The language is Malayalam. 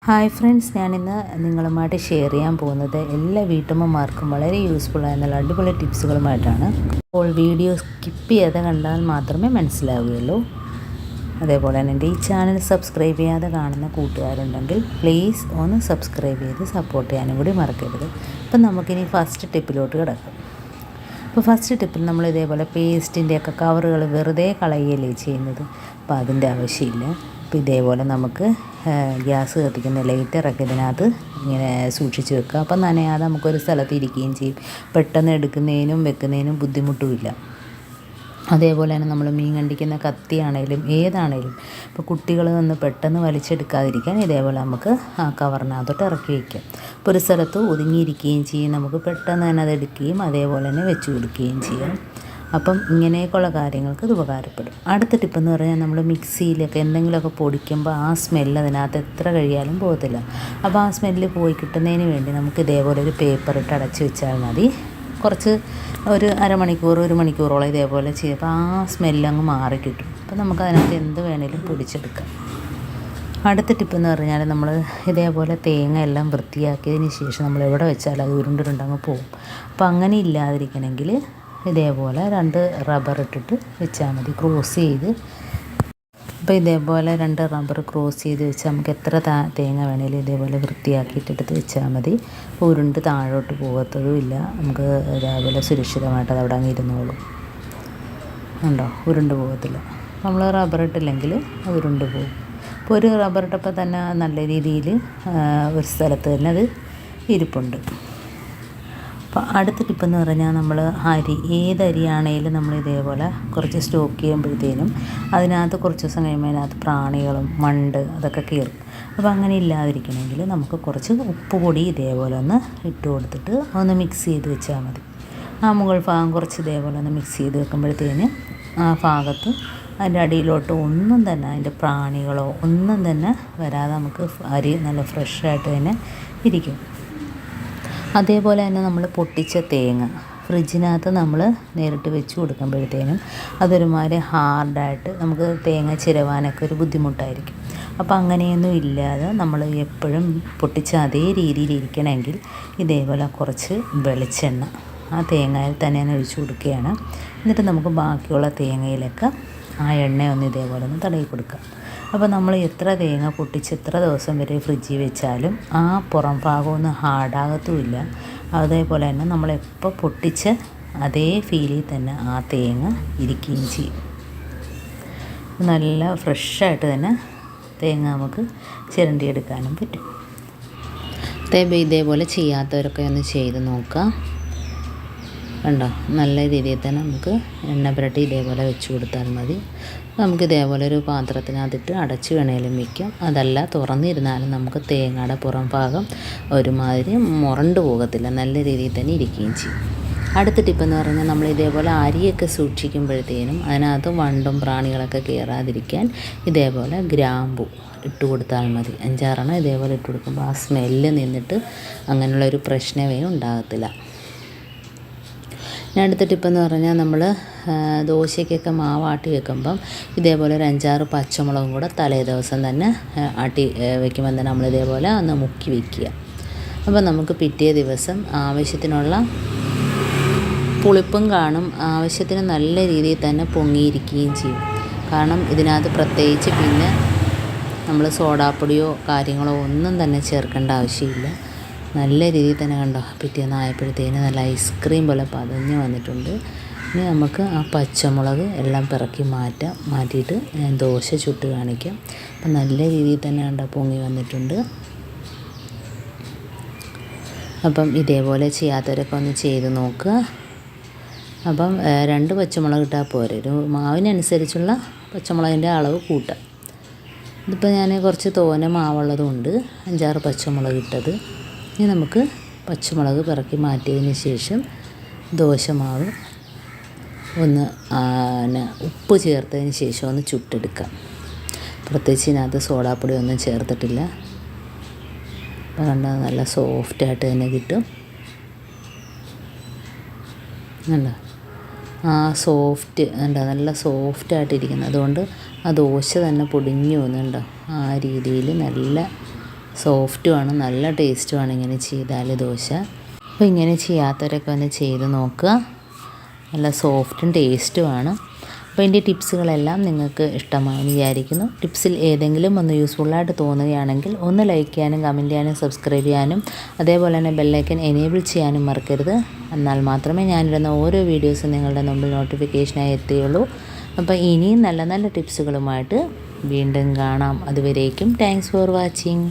ഹായ് ഫ്രണ്ട്സ്, ഞാനിന്ന് നിങ്ങളുമായിട്ട് ഷെയർ ചെയ്യാൻ പോകുന്നത് എല്ലാ വീട്ടമ്മമാർക്കും വളരെ യൂസ്ഫുൾ ആയ അടിപൊളി ടിപ്സുകളുമായിട്ടാണ്. അപ്പോൾ വീഡിയോ സ്കിപ്പ് ചെയ്യാതെ കണ്ടാൽ മാത്രമേ മനസ്സിലാവുകയുള്ളൂ. അതേപോലെ തന്നെ എൻ്റെ ഈ ചാനൽ സബ്സ്ക്രൈബ് ചെയ്യാതെ കാണുന്ന കൂട്ടുകാരുണ്ടെങ്കിൽ പ്ലീസ് ഒന്ന് സബ്സ്ക്രൈബ് ചെയ്ത് സപ്പോർട്ട് ചെയ്യാനും കൂടി മറക്കരുത്. അപ്പം നമുക്കിനി ഫസ്റ്റ് ടിപ്പിലോട്ട് കിടക്കാം. അപ്പോൾ ഫസ്റ്റ് ടിപ്പിൽ നമ്മൾ ഇതേപോലെ പേസ്റ്റിൻ്റെയൊക്കെ കവറുകൾ വെറുതെ കളയുകയല്ലേ ചെയ്യുന്നത്. അപ്പോൾ അതിൻ്റെ ആവശ്യമില്ല. അപ്പോൾ ഇതേപോലെ നമുക്ക് ഗ്യാസ് കത്തിക്കുന്ന ലൈറ്ററൊക്കെ ഇതിനകത്ത് ഇങ്ങനെ സൂക്ഷിച്ച് വെക്കുക. അപ്പം നനയാതെ നമുക്കൊരു സ്ഥലത്ത് ഇരിക്കുകയും ചെയ്യും. പെട്ടെന്ന് എടുക്കുന്നതിനും വെക്കുന്നതിനും ബുദ്ധിമുട്ടുമില്ല. അതേപോലെ തന്നെ നമ്മൾ മീൻ കണ്ടിക്കുന്ന കത്തിയാണേലും ഏതാണേലും ഇപ്പോൾ കുട്ടികൾ വന്ന് പെട്ടെന്ന് വലിച്ചെടുക്കാതിരിക്കാൻ ഇതേപോലെ നമുക്ക് ആ കവറിനകത്തോട്ട് ഇറക്കി വയ്ക്കാം. ഇപ്പോൾ ഒരു സ്ഥലത്ത് ഒതുങ്ങിയിരിക്കുകയും ചെയ്യും. നമുക്ക് പെട്ടെന്ന് തന്നെ അത് എടുക്കുകയും അതേപോലെ തന്നെ വെച്ച് കൊടുക്കുകയും ചെയ്യാം. അപ്പം ഇങ്ങനെയൊക്കെയുള്ള കാര്യങ്ങൾക്ക് ഇത് ഉപകാരപ്പെടും. അടുത്ത ടിപ്പെന്ന് പറഞ്ഞാൽ നമ്മൾ മിക്സിയിലൊക്കെ എന്തെങ്കിലുമൊക്കെ പൊടിക്കുമ്പോൾ ആ സ്മെല്ല് അതിനകത്ത് എത്ര കഴിയാലും പോകത്തില്ല. അപ്പോൾ ആ സ്മെല്ല് പോയി കിട്ടുന്നതിന് വേണ്ടി നമുക്ക് ഇതേപോലെ ഒരു പേപ്പർ ഇട്ട് അടച്ച് വെച്ചാൽ മതി. കുറച്ച് ഒരു ഒരു മണിക്കൂറോളം ഇതേപോലെ ചെയ്തപ്പോൾ ആ സ്മെല്ലങ്ങ് മാറിക്കിട്ടും. അപ്പോൾ നമുക്ക് അതിനകത്ത് എന്ത് വേണേലും പൊടിച്ചെടുക്കാം. അടുത്ത ടിപ്പെന്ന് പറഞ്ഞാൽ നമ്മൾ ഇതേപോലെ തേങ്ങ എല്ലാം വൃത്തിയാക്കിയതിന് ശേഷം നമ്മൾ എവിടെ വെച്ചാൽ അത് ഉരുണ്ടുരുണ്ടങ്ങ് പോകും. അപ്പോൾ അങ്ങനെ ഇല്ലാതിരിക്കണമെങ്കിൽ ഇതേപോലെ 2 റബ്ബർ ഇട്ടിട്ട് വെച്ചാൽ മതി, ക്രോസ് ചെയ്ത്. അപ്പോൾ ഇതേപോലെ 2 റബ്ബർ ക്രോസ് ചെയ്ത് വെച്ചാൽ നമുക്ക് എത്ര തേങ്ങ വേണേലും ഇതേപോലെ വൃത്തിയാക്കിയിട്ടെടുത്ത് വെച്ചാൽ മതി. ഉരുണ്ട് താഴോട്ട് പോകത്തതുമില്ല. നമുക്ക് ഇതേപോലെ സുരക്ഷിതമായിട്ട് അത് അവിടെ അങ്ങ് ഇരുന്നോളും. ഉണ്ടോ, ഉരുണ്ട് പോകത്തില്ല. നമ്മൾ റബ്ബർ ഇട്ടില്ലെങ്കിൽ അത് ഉരുണ്ട് പോകും. ഇപ്പോൾ ഒരു റബ്ബർ ഇട്ടപ്പോൾ തന്നെ നല്ല രീതിയിൽ ഒരു സ്ഥലത്ത് തന്നെ അത് ഇരിപ്പുണ്ട്. അപ്പോൾ അടുത്ത ടിപ്പെന്ന് പറഞ്ഞാൽ നമ്മൾ ഏതരിയാണേലും നമ്മൾ ഇതേപോലെ കുറച്ച് സ്റ്റോക്ക് ചെയ്യുമ്പോഴത്തേനും അതിനകത്ത് കുറച്ച് ദിവസം കഴിയുമ്പോൾ അതിനകത്ത് പ്രാണികളും മണ്ട് അതൊക്കെ കയറും. അപ്പോൾ അങ്ങനെ ഇല്ലാതിരിക്കണമെങ്കിൽ നമുക്ക് കുറച്ച് ഉപ്പ് പൊടി ഇതേപോലെ ഒന്ന് ഇട്ട് കൊടുത്തിട്ട് ഒന്ന് മിക്സ് ചെയ്ത് വെച്ചാൽ മതി. ആ മുകൾ ഭാഗം കുറച്ച് ഇതേപോലെ ഒന്ന് മിക്സ് ചെയ്ത് വെക്കുമ്പോഴത്തേന് ആ ഭാഗത്ത് അതിൻ്റെ അടിയിലോട്ട് ഒന്നും തന്നെ അതിൻ്റെ പ്രാണികളോ ഒന്നും തന്നെ വരാതെ നമുക്ക് അരി നല്ല ഫ്രഷായിട്ട് തന്നെ ഇരിക്കും. അതേപോലെ തന്നെ നമ്മൾ പൊട്ടിച്ച തേങ്ങ ഫ്രിഡ്ജിനകത്ത് നമ്മൾ നേരിട്ട് വെച്ച് കൊടുക്കുമ്പോഴത്തേനും അതൊരുമാതിരി ഹാർഡായിട്ട് നമുക്ക് തേങ്ങ ചിരവാനൊക്കെ ഒരു ബുദ്ധിമുട്ടായിരിക്കും. അപ്പോൾ അങ്ങനെയൊന്നും ഇല്ലാതെ നമ്മൾ എപ്പോഴും പൊട്ടിച്ച അതേ രീതിയിൽ ഇരിക്കണമെങ്കിൽ ഇതേപോലെ കുറച്ച് വെളിച്ചെണ്ണ ആ തേങ്ങയിൽ തന്നെ ഒഴിച്ച് കൊടുക്കുകയാണ്. എന്നിട്ട് നമുക്ക് ബാക്കിയുള്ള തേങ്ങയിലൊക്കെ ആ എണ്ണയൊന്ന് ഇതേപോലെ ഒന്ന് തടവി കൊടുക്കാം. അപ്പോൾ നമ്മൾ എത്ര തേങ്ങ പൊട്ടിച്ച് എത്ര ദിവസം വരെ ഫ്രിഡ്ജിൽ വെച്ചാലും ആ പുറം ഭാഗമൊന്നും ഹാർഡാകത്തുമില്ല. അതേപോലെ തന്നെ നമ്മളെപ്പോൾ പൊട്ടിച്ച അതേ ഫീലിൽ തന്നെ ആ തേങ്ങ ഇരിക്കുകയും ചെയ്യും. നല്ല ഫ്രഷായിട്ട് തന്നെ തേങ്ങ നമുക്ക് ചിരണ്ടിയെടുക്കാനും പറ്റും. ഇതേപോലെ ചെയ്യാത്തവരൊക്കെ ഒന്ന് ചെയ്ത് നോക്കാം. കണ്ടോ, നല്ല രീതിയിൽ തന്നെ നമുക്ക് എണ്ണ പുരട്ടി ഇതേപോലെ വെച്ച് കൊടുത്താൽ മതി. നമുക്ക് ഇതേപോലെ ഒരു പാത്രത്തിനകത്തിട്ട് അടച്ച് വേണേലും വയ്ക്കാം. അതല്ല തുറന്നിരുന്നാലും നമുക്ക് തേങ്ങയുടെ പുറം ഭാഗം ഒരുമാതിരി മുരണ്ട് പോകത്തില്ല, നല്ല രീതിയിൽ തന്നെ ഇരിക്കുകയും ചെയ്യും. അടുത്ത ടിപ്പെന്ന് പറഞ്ഞാൽ നമ്മൾ ഇതേപോലെ അരിയൊക്കെ സൂക്ഷിക്കുമ്പോഴത്തേനും അതിനകത്ത് വണ്ടും പ്രാണികളൊക്കെ കയറാതിരിക്കാൻ ഇതേപോലെ ഗ്രാമ്പു ഇട്ട് കൊടുത്താൽ മതി. 5-6 ഇതേപോലെ ഇട്ട് കൊടുക്കുമ്പോൾ ആ സ്മെല്ല് നിന്നിട്ട് അങ്ങനെയുള്ളൊരു പ്രശ്നമേ ഉണ്ടാകത്തില്ല. അടുത്ത ടിപ്പെന്ന് പറഞ്ഞാൽ നമ്മൾ ദോശയ്ക്കൊക്കെ മാവാട്ടി വെക്കുമ്പം ഇതേപോലെ ഒരു 5-6 പച്ചമുളകും കൂടെ തലേ ദിവസം തന്നെ ആട്ടി വെക്കുമ്പോൾ തന്നെ നമ്മൾ ഇതേപോലെ ഒന്ന് മുക്കി വയ്ക്കുക. അപ്പോൾ നമുക്ക് പിറ്റേ ദിവസം ആവശ്യത്തിനുള്ള പുളിപ്പും കാണും, ആവശ്യത്തിന് നല്ല രീതിയിൽ തന്നെ പൊങ്ങിയിരിക്കുകയും ചെയ്യും. കാരണം ഇതിനകത്ത് പ്രത്യേകിച്ച് പിന്നെ നമ്മൾ സോഡാപ്പൊടിയോ കാര്യങ്ങളോ ഒന്നും തന്നെ ചേർക്കേണ്ട ആവശ്യമില്ല. നല്ല രീതിയിൽ തന്നെ കണ്ടോ, പിറ്റേന്ന് ആയപ്പോഴത്തേന് നല്ല ഐസ്ക്രീം പോലെ പതഞ്ഞ് വന്നിട്ടുണ്ട്. ഇനി നമുക്ക് ആ പച്ചമുളക് എല്ലാം പിറക്കി മാറ്റിയിട്ട് ഞാൻ ദോശ ചുട്ട് കാണിക്കാം. അപ്പം നല്ല രീതിയിൽ തന്നെ കണ്ടോ പൊങ്ങി വന്നിട്ടുണ്ട്. അപ്പം ഇതേപോലെ ചെയ്യാത്തവരൊക്കെ ഒന്ന് ചെയ്ത് നോക്കുക. അപ്പം 2 പച്ചമുളക് ഇട്ടാൽ പോരെ, ഒരു മാവിനനുസരിച്ചുള്ള പച്ചമുളകിൻ്റെ അളവ് കൂട്ടാം. ഇതിപ്പോൾ ഞാൻ കുറച്ച് തോനെ മാവുള്ളത് കൊണ്ട് 5-6 പച്ചമുളക് ഇട്ടത്. ഇനി നമുക്ക് പച്ചമുളക് പിറക്കി മാറ്റിയതിന് ശേഷം ദോശമാവ് ഒന്ന് ഉപ്പ് ചേർത്തതിന് ശേഷം ഒന്ന് ചുട്ടെടുക്കാം. പ്രത്യേകിച്ച് ഇതിനകത്ത് സോഡാപ്പൊടി ഒന്നും ചേർത്തിട്ടില്ല. അപ്പോൾ കണ്ടാൽ നല്ല സോഫ്റ്റായിട്ട് തന്നെ കിട്ടും. കണ്ടോ, ആ സോഫ്റ്റ് കണ്ടോ, നല്ല സോഫ്റ്റായിട്ടിരിക്കുന്നത്. അതുകൊണ്ട് ആ ദോശ തന്നെ പൊടിഞ്ഞു പോകുന്നുണ്ടോ, ആ രീതിയിൽ നല്ല സോഫ്റ്റുമാണ്, നല്ല ടേസ്റ്റുമാണ് ഇങ്ങനെ ചെയ്താൽ ദോശ. അപ്പോൾ ഇങ്ങനെ ചെയ്യാത്തവരൊക്കെ ഒന്ന് ചെയ്ത് നോക്കുക. നല്ല സോഫ്റ്റും ടേസ്റ്റുമാണ്. അപ്പോൾ എൻ്റെ ടിപ്സുകളെല്ലാം നിങ്ങൾക്ക് ഇഷ്ടമായെന്ന് വിചാരിക്കുന്നു. ടിപ്സിൽ ഏതെങ്കിലും ഒന്ന് യൂസ്ഫുള്ളായിട്ട് തോന്നുകയാണെങ്കിൽ ഒന്ന് ലൈക്ക് ചെയ്യാനും കമൻറ്റ് ചെയ്യാനും സബ്സ്ക്രൈബ് ചെയ്യാനും അതേപോലെ തന്നെ ബെല്ലൈക്കൻ എനേബിൾ ചെയ്യാനും മറക്കരുത്. എന്നാൽ മാത്രമേ ഞാനിടുന്ന ഓരോ വീഡിയോസും നിങ്ങളുടെ മുമ്പിൽ നോട്ടിഫിക്കേഷനായി എത്തുകയുള്ളൂ. അപ്പോൾ ഇനിയും നല്ല നല്ല ടിപ്സുകളുമായിട്ട് വീണ്ടും കാണാം. അതുവരേക്കും താങ്ക്സ് ഫോർ വാച്ചിങ്.